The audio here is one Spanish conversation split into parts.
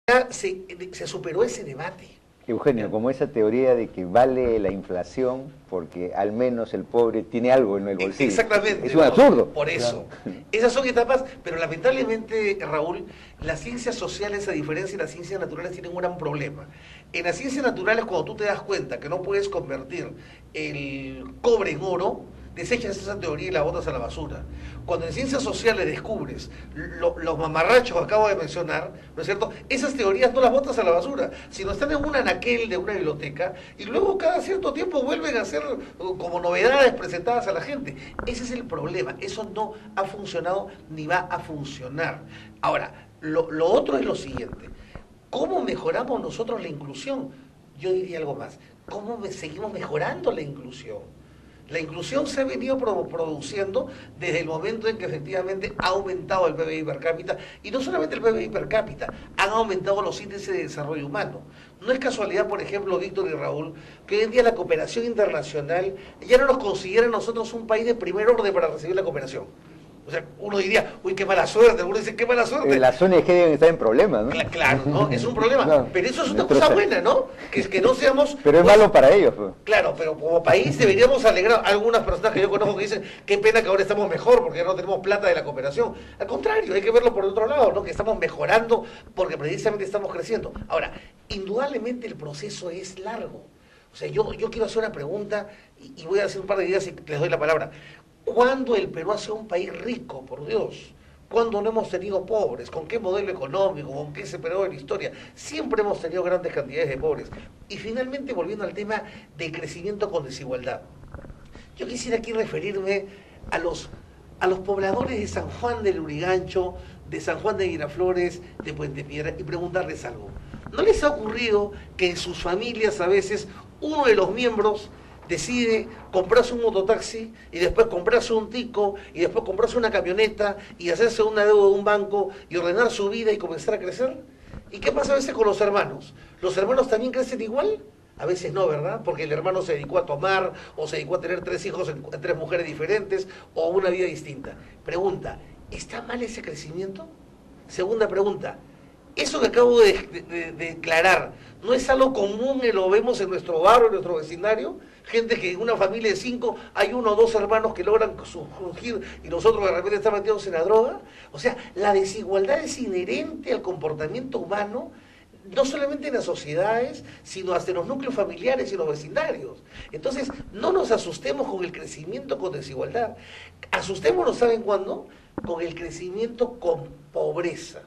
ya se superó ese debate. Eugenio, como esa teoría de que vale la inflación porque al menos el pobre tiene algo en el bolsillo. Exactamente. Es un absurdo. Por eso. Claro. Esas son etapas, pero lamentablemente, Raúl, las ciencias sociales, a diferencia de las ciencias naturales, tienen un gran problema. En las ciencias naturales, cuando tú te das cuenta que no puedes convertir el cobre en oro, desechas esa teoría y la botas a la basura. Cuando en ciencias sociales descubres los mamarrachos que acabo de mencionar, ¿no es cierto? Esas teorías no las botas a la basura, sino están en un anaquel de una biblioteca y luego cada cierto tiempo vuelven a ser como novedades presentadas a la gente. Ese es el problema, eso no ha funcionado ni va a funcionar. Ahora, lo otro es lo siguiente, ¿cómo mejoramos nosotros la inclusión? Yo diría algo más, ¿cómo seguimos mejorando la inclusión? La inclusión se ha venido produciendo desde el momento en que efectivamente ha aumentado el PBI per cápita, y no solamente el PBI per cápita, han aumentado los índices de desarrollo humano. No es casualidad, por ejemplo, Víctor y Raúl, que hoy en día la cooperación internacional ya no nos considera a nosotros un país de primer orden para recibir la cooperación. O sea, uno diría, uy, qué mala suerte, alguno dice, qué mala suerte. Las ONG deben estar en problemas, ¿no? Claro, ¿no? Es un problema. Claro. Pero eso es una cosa buena, ¿no? Que no seamos... Pero es malo para ellos, pues. Claro, pero como país deberíamos alegrar. Algunas personas que yo conozco que dicen, qué pena que ahora estamos mejor porque ya no tenemos plata de la cooperación. Al contrario, hay que verlo por otro lado, ¿no? Que estamos mejorando porque precisamente estamos creciendo. Ahora, indudablemente el proceso es largo. O sea, yo quiero hacer una pregunta y voy a hacer un par de ideas y les doy la palabra. ¿Cuándo el Perú ha sido un país rico, por Dios? ¿Cuándo no hemos tenido pobres? ¿Con qué modelo económico? ¿Con qué se periodo de la historia? Siempre hemos tenido grandes cantidades de pobres. Y finalmente, volviendo al tema del crecimiento con desigualdad. Yo quisiera aquí referirme a los pobladores de San Juan del Lurigancho, de San Juan de Miraflores, de Puente Piedra, y preguntarles algo. ¿No les ha ocurrido que en sus familias a veces uno de los miembros decide comprarse un mototaxi y después comprarse un tico y después comprarse una camioneta y hacerse una deuda de un banco y ordenar su vida y comenzar a crecer? ¿Y qué pasa a veces con los hermanos? ¿Los hermanos también crecen igual? A veces no, ¿verdad? Porque el hermano se dedicó a tomar o se dedicó a tener 3 hijos en 3 mujeres diferentes o una vida distinta. Pregunta, ¿está mal ese crecimiento? Segunda pregunta, eso que acabo de declarar, ¿no es algo común y lo vemos en nuestro barrio, en nuestro vecindario? Gente que en una familia de 5 hay 1 o 2 hermanos que logran surgir y nosotros de repente estamos metidos en la droga. O sea, la desigualdad es inherente al comportamiento humano, no solamente en las sociedades, sino hasta en los núcleos familiares y los vecindarios. Entonces, no nos asustemos con el crecimiento con desigualdad. Asustémonos, ¿saben cuándo? Con el crecimiento con pobreza.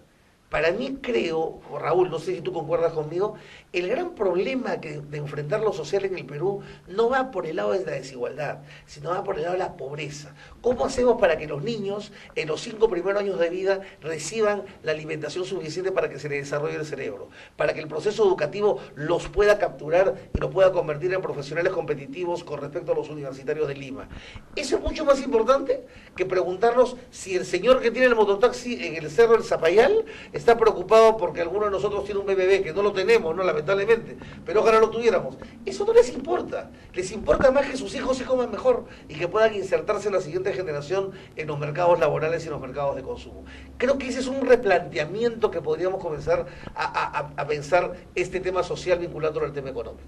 Para mí creo, Raúl, no sé si tú concuerdas conmigo, el gran problema de enfrentar lo social en el Perú no va por el lado de la desigualdad, sino va por el lado de la pobreza. ¿Cómo hacemos para que los niños en los 5 primeros años de vida reciban la alimentación suficiente para que se les desarrolle el cerebro? Para que el proceso educativo los pueda capturar y los pueda convertir en profesionales competitivos con respecto a los universitarios de Lima. Eso es mucho más importante que preguntarnos si el señor que tiene el mototaxi en el Cerro del Zapayal está preocupado porque alguno de nosotros tiene un BBB, que no lo tenemos, ¿no? Lamentablemente, pero ojalá lo tuviéramos. Eso no les importa. Les importa más que sus hijos se coman mejor y que puedan insertarse en la siguiente generación en los mercados laborales y en los mercados de consumo. Creo que ese es un replanteamiento que podríamos comenzar a pensar este tema social vinculándolo al tema económico.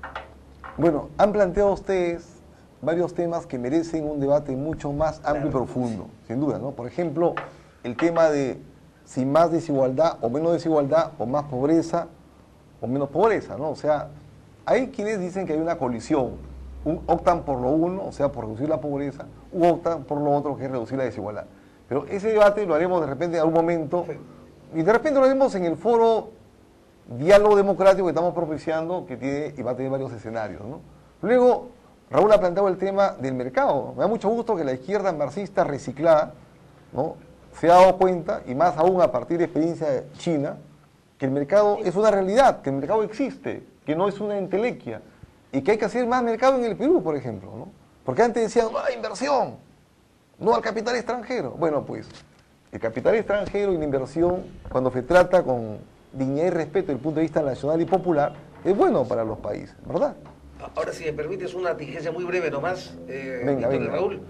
Bueno, han planteado ustedes varios temas que merecen un debate mucho más amplio y profundo, sin duda, ¿no? Por ejemplo, el tema de si más desigualdad o menos desigualdad, o más pobreza o menos pobreza, ¿no? O sea, hay quienes dicen que hay una colisión, optan por lo uno, o sea, por reducir la pobreza, u optan por lo otro, que es reducir la desigualdad. Pero ese debate lo haremos de repente en algún momento, y de repente lo haremos en el foro diálogo democrático que estamos propiciando, que tiene y va a tener varios escenarios, ¿no? Luego, Raúl ha planteado el tema del mercado. Me da mucho gusto que la izquierda marxista reciclada, ¿no?, se ha dado cuenta, y más aún a partir de experiencia de China, que el mercado es una realidad, que el mercado existe, que no es una entelequia, y que hay que hacer más mercado en el Perú, por ejemplo, ¿no? Porque antes decían, no, inversión, no al capital extranjero. Bueno, pues, el capital extranjero y la inversión, cuando se trata con dignidad y respeto desde el punto de vista nacional y popular, es bueno para los países, ¿verdad? Ahora, si me permites una diligencia muy breve nomás, venga. Raúl.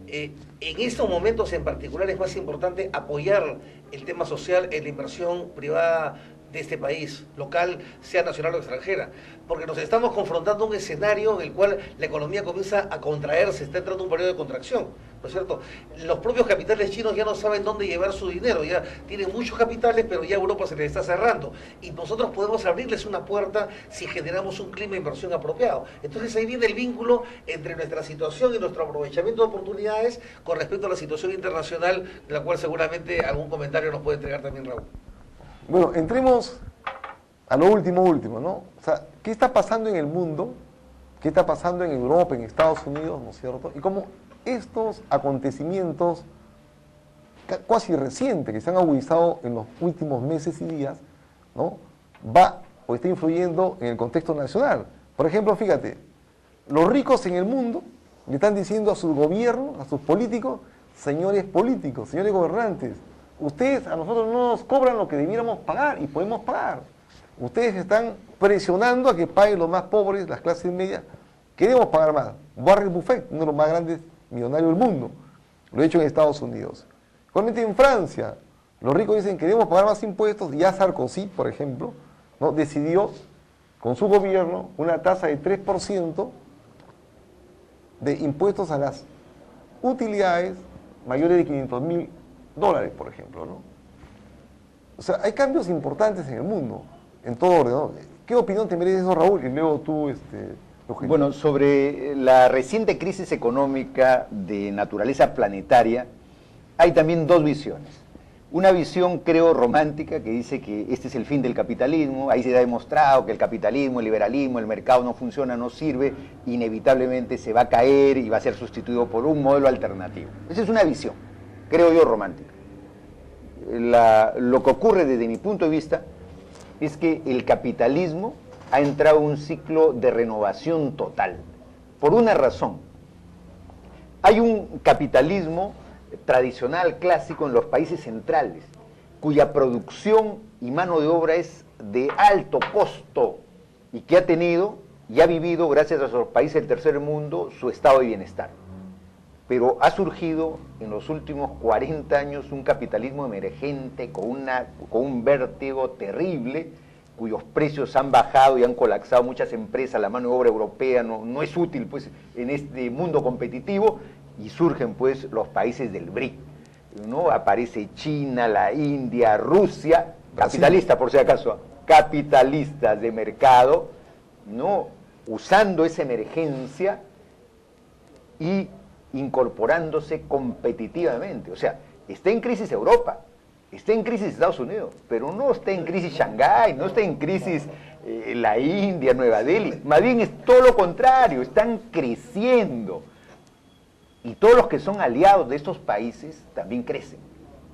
En estos momentos en particular es más importante apoyar el tema social en la inversión privada de este país, local, sea nacional o extranjera, porque nos estamos confrontando a un escenario en el cual la economía comienza a contraerse, está entrando en un periodo de contracción, ¿no es cierto? Los propios capitales chinos ya no saben dónde llevar su dinero, ya tienen muchos capitales, pero ya Europa se les está cerrando, y nosotros podemos abrirles una puerta si generamos un clima de inversión apropiado. Entonces ahí viene el vínculo entre nuestra situación y nuestro aprovechamiento de oportunidades con respecto a la situación internacional, de la cual seguramente algún comentario nos puede entregar también Raúl. Bueno, entremos a lo último, ¿no? O sea, ¿qué está pasando en el mundo? ¿Qué está pasando en Europa, en Estados Unidos, ¿no es cierto? Y cómo estos acontecimientos casi recientes que se han agudizado en los últimos meses y días, ¿no? Va o está influyendo en el contexto nacional. Por ejemplo, fíjate, los ricos en el mundo le están diciendo a sus gobiernos, a sus políticos, señores políticos, señores gobernantes, ustedes a nosotros no nos cobran lo que debiéramos pagar y podemos pagar. Ustedes están presionando a que paguen los más pobres, las clases medias. Queremos pagar más. Warren Buffett, uno de los más grandes millonarios del mundo, lo ha hecho en Estados Unidos. Igualmente en Francia, los ricos dicen queremos pagar más impuestos. Ya Sarkozy, por ejemplo, ¿no? decidió con su gobierno una tasa de 3% de impuestos a las utilidades mayores de $500.000, por ejemplo, ¿no? O sea, hay cambios importantes en el mundo, en todo orden, ¿no? ¿Qué opinión te merece eso, Raúl? Y luego tú, Eugenio. Bueno, sobre la reciente crisis económica de naturaleza planetaria, hay también dos visiones. Una visión, creo, romántica, que dice que este es el fin del capitalismo, ahí se ha demostrado que el capitalismo, el liberalismo, el mercado no funciona, no sirve, inevitablemente se va a caer y va a ser sustituido por un modelo alternativo. Esa es una visión, creo yo, romántica. Lo que ocurre desde mi punto de vista es que el capitalismo ha entrado en un ciclo de renovación total, por una razón. Hay un capitalismo tradicional, clásico en los países centrales, cuya producción y mano de obra es de alto costo y que ha tenido y ha vivido, gracias a los países del tercer mundo, su estado de bienestar. Pero ha surgido en los últimos 40 años un capitalismo emergente con un vértigo terrible, cuyos precios han bajado y han colapsado muchas empresas, la mano de obra europea no es útil pues, en este mundo competitivo, y surgen pues los países del BRIC, ¿no? Aparece China, la India, Rusia, capitalista por si acaso, capitalistas de mercado, ¿no? Usando esa emergencia y incorporándose competitivamente. O sea, está en crisis Europa, está en crisis Estados Unidos, pero no está en crisis Shanghái, no está en crisis la India, Nueva Delhi, más bien es todo lo contrario, están creciendo. Y todos los que son aliados de estos países también crecen.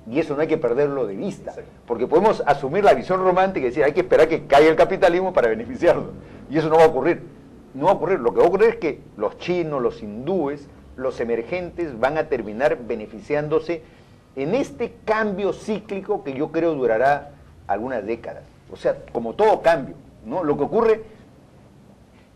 Y eso no hay que perderlo de vista, porque podemos asumir la visión romántica y decir, hay que esperar que caiga el capitalismo para beneficiarlo. Y eso no va a ocurrir. No va a ocurrir. Lo que va a ocurrir es que los chinos, los hindúes, los emergentes van a terminar beneficiándose en este cambio cíclico que yo creo durará algunas décadas. O sea, como todo cambio, ¿no? Lo que ocurre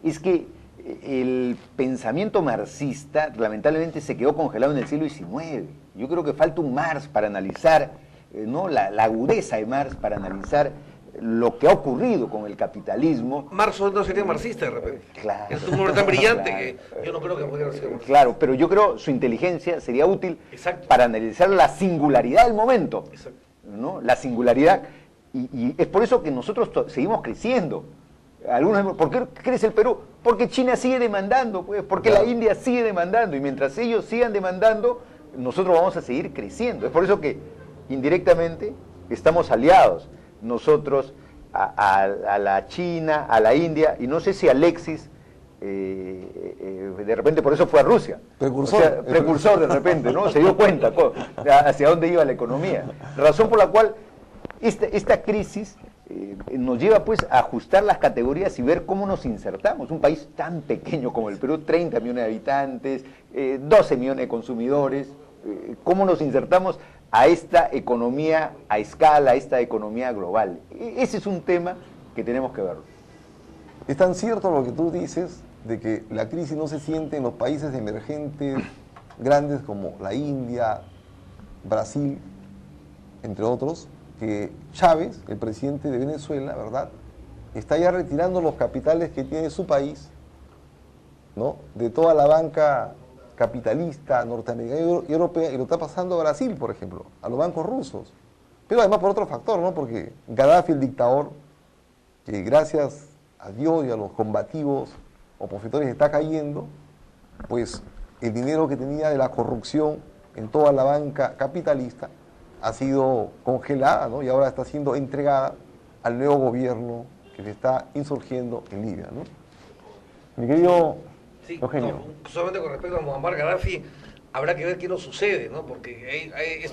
es que el pensamiento marxista lamentablemente se quedó congelado en el siglo XIX. Yo creo que falta un Marx para analizar, ¿no? la agudeza de Marx para analizar lo que ha ocurrido con el capitalismo. Marx no sería marxista de repente. Claro. Es un hombre tan brillante Claro. que yo no creo que pudiera ser marxista. Claro, pero yo creo su inteligencia sería útil Exacto. para analizar la singularidad del momento, Exacto. ¿no? La singularidad, y es por eso que nosotros seguimos creciendo. Algunos, ¿por qué crece el Perú? Porque China sigue demandando, pues, porque Claro. la India sigue demandando, y mientras ellos sigan demandando, nosotros vamos a seguir creciendo. Es por eso que indirectamente estamos aliados nosotros a la China, a la India, y no sé si Alexis de repente por eso fue a Rusia. Precursor. O sea, precursor de repente, ¿no? Se dio cuenta hacia dónde iba la economía. Razón por la cual esta crisis nos lleva pues a ajustar las categorías y ver cómo nos insertamos. Un país tan pequeño como el Perú, 30 millones de habitantes, 12 millones de consumidores, cómo nos insertamos a esta economía a escala, a esta economía global. Ese es un tema que tenemos que ver. Es tan cierto lo que tú dices de que la crisis no se siente en los países emergentes grandes como la India, Brasil, entre otros, que Chávez, el presidente de Venezuela, ¿verdad?, está ya retirando los capitales que tiene su país, ¿no?, de toda la banca capitalista norteamericana y europea, y lo está pasando a Brasil, por ejemplo, a los bancos rusos. Pero además por otro factor, ¿no?, porque Gaddafi, el dictador, que gracias a Dios y a los combativos opositores está cayendo, pues el dinero que tenía de la corrupción en toda la banca capitalista ha sido congelada, ¿no?, y ahora está siendo entregada al nuevo gobierno que se está insurgiendo en Libia, ¿no? Mi querido Sí, Eugenio. no, solamente con respecto a Muammar Gaddafi, habrá que ver qué nos sucede, ¿no? Porque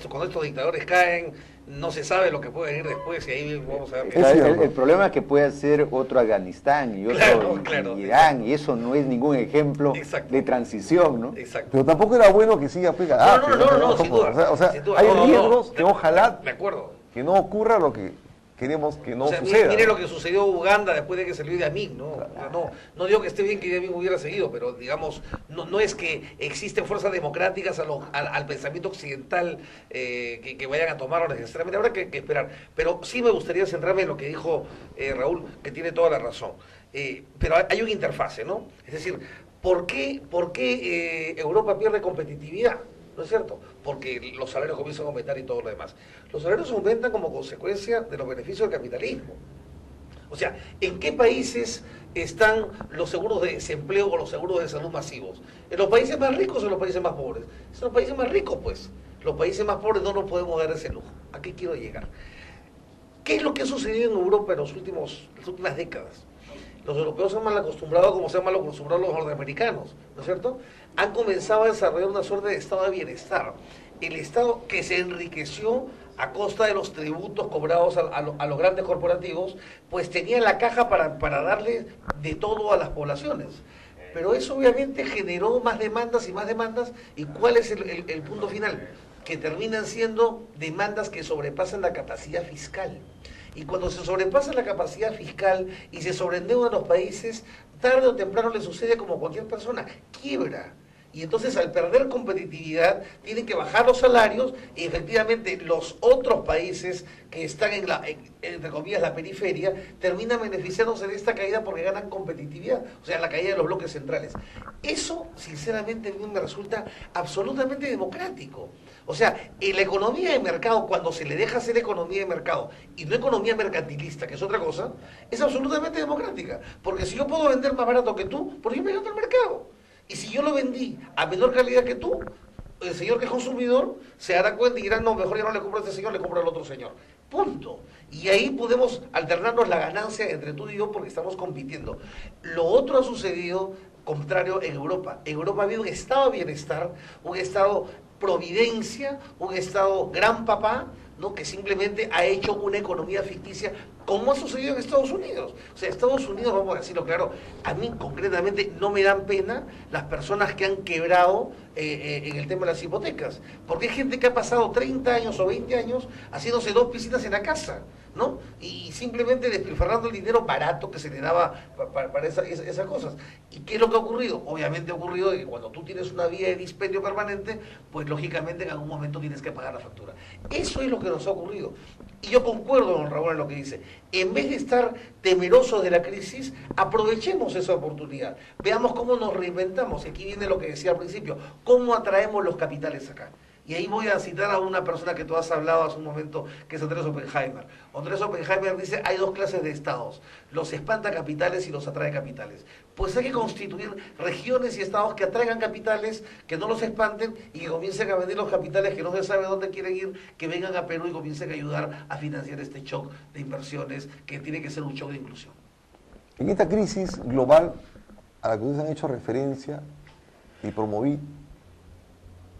cuando estos dictadores caen, no se sabe lo que puede venir después, y ahí vamos a ver qué Es cierto. El problema es que puede ser otro Afganistán y otro Claro, Irán, exacto. y eso no es ningún ejemplo Exacto. de transición, ¿no? Exacto. Pero tampoco era bueno que siga pues Gaddafi. No, sin duda. O sea, sin duda. hay No, riesgos que ojalá De acuerdo. que no ocurra lo que queremos que no O sea, suceda. mire lo que sucedió en Uganda después de que salió Idi Amin, ¿no? O sea, no digo que esté bien que Idi Amin hubiera seguido, pero digamos, no es que existen fuerzas democráticas al pensamiento occidental que vayan a tomarlo necesariamente. Habrá que esperar. Pero sí me gustaría centrarme en lo que dijo Raúl, que tiene toda la razón. Pero hay una interfase, ¿no? Es decir, ¿por qué Europa pierde competitividad? ¿No es cierto? Porque los salarios comienzan a aumentar y todo lo demás. Los salarios aumentan como consecuencia de los beneficios del capitalismo. O sea, ¿en qué países están los seguros de desempleo o los seguros de salud masivos? ¿En los países más ricos o en los países más pobres? En los países más ricos, pues. Los países más pobres no nos podemos dar ese lujo. ¿A qué quiero llegar? ¿Qué es lo que ha sucedido en Europa en las últimas décadas? Los europeos se han mal acostumbrado como se han mal acostumbrado los norteamericanos, ¿no es cierto? Han comenzado a desarrollar una suerte de estado de bienestar. El estado que se enriqueció a costa de los tributos cobrados a los grandes corporativos, pues tenía la caja para darle de todo a las poblaciones. Pero eso obviamente generó más demandas y más demandas. ¿Y cuál es el punto final? Que terminan siendo demandas que sobrepasan la capacidad fiscal. Y cuando se sobrepasa la capacidad fiscal y se sobreendeudan los países, tarde o temprano le sucede como a cualquier persona, quiebra. Y entonces al perder competitividad tienen que bajar los salarios y efectivamente los otros países que están entre comillas, la periferia, terminan beneficiándose de esta caída porque ganan competitividad, o sea, la caída de los bloques centrales. Eso, sinceramente, a mí me resulta absolutamente democrático. O sea, en la economía de mercado, cuando se le deja hacer economía de mercado y no economía mercantilista, que es otra cosa, es absolutamente democrática. Porque si yo puedo vender más barato que tú, ¿por qué me gano el mercado? Y si yo lo vendí a menor calidad que tú, el señor que es consumidor se dará cuenta y dirá, no, mejor ya no le compro a este señor, le compro al otro señor. Punto. Y ahí podemos alternarnos la ganancia entre tú y yo porque estamos compitiendo. Lo otro ha sucedido contrario en Europa. En Europa ha habido un estado de bienestar, un estado providencia, un estado gran papá, ¿no?, que simplemente ha hecho una economía ficticia, como ha sucedido en Estados Unidos. O sea, Estados Unidos, vamos a decirlo claro, a mí concretamente no me dan pena las personas que han quebrado en el tema de las hipotecas, porque hay gente que ha pasado 30 años o 20 años haciéndose 2 piscinas en la casa, ¿no? Y simplemente despilfarrando el dinero barato que se le daba para esas cosas. ¿Y qué es lo que ha ocurrido? Obviamente ha ocurrido que cuando tú tienes una vía de dispendio permanente, pues lógicamente en algún momento tienes que pagar la factura. Eso es lo que nos ha ocurrido. Y yo concuerdo con Raúl en lo que dice. En vez de estar temerosos de la crisis, aprovechemos esa oportunidad. Veamos cómo nos reinventamos. Aquí viene lo que decía al principio. ¿Cómo atraemos los capitales acá? Y ahí voy a citar a una persona que tú has hablado hace un momento, que es Andrés Oppenheimer. Andrés Oppenheimer dice, hay 2 clases de estados, los espanta capitales y los atrae capitales. Pues hay que constituir regiones y estados que atraigan capitales, que no los espanten y que comiencen a vender los capitales que no se sabe dónde quieren ir, que vengan a Perú y comiencen a ayudar a financiar este shock de inversiones, que tiene que ser un shock de inclusión. En esta crisis global a la que ustedes han hecho referencia y promoví,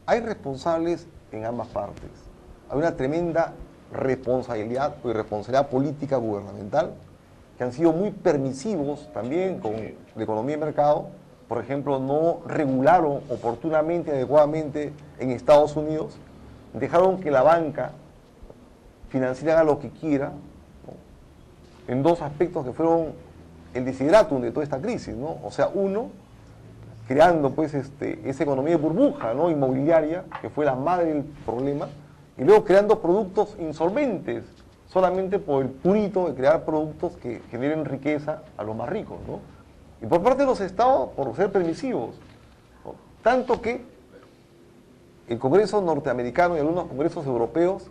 hay responsables en ambas partes. Hay una tremenda responsabilidad o irresponsabilidad política gubernamental que han sido muy permisivos también con la economía de mercado. Por ejemplo, no regularon oportunamente, adecuadamente en Estados Unidos, dejaron que la banca financiera haga lo que quiera, ¿no?, en 2 aspectos que fueron el desideratum de toda esta crisis, ¿no? O sea, uno, creando pues esa economía de burbuja, ¿no?, inmobiliaria, que fue la madre del problema, y luego creando productos insolventes, solamente por el purito de crear productos que generen riqueza a los más ricos, ¿no? Y por parte de los estados, por ser permisivos, ¿no? Tanto que el Congreso norteamericano y algunos congresos europeos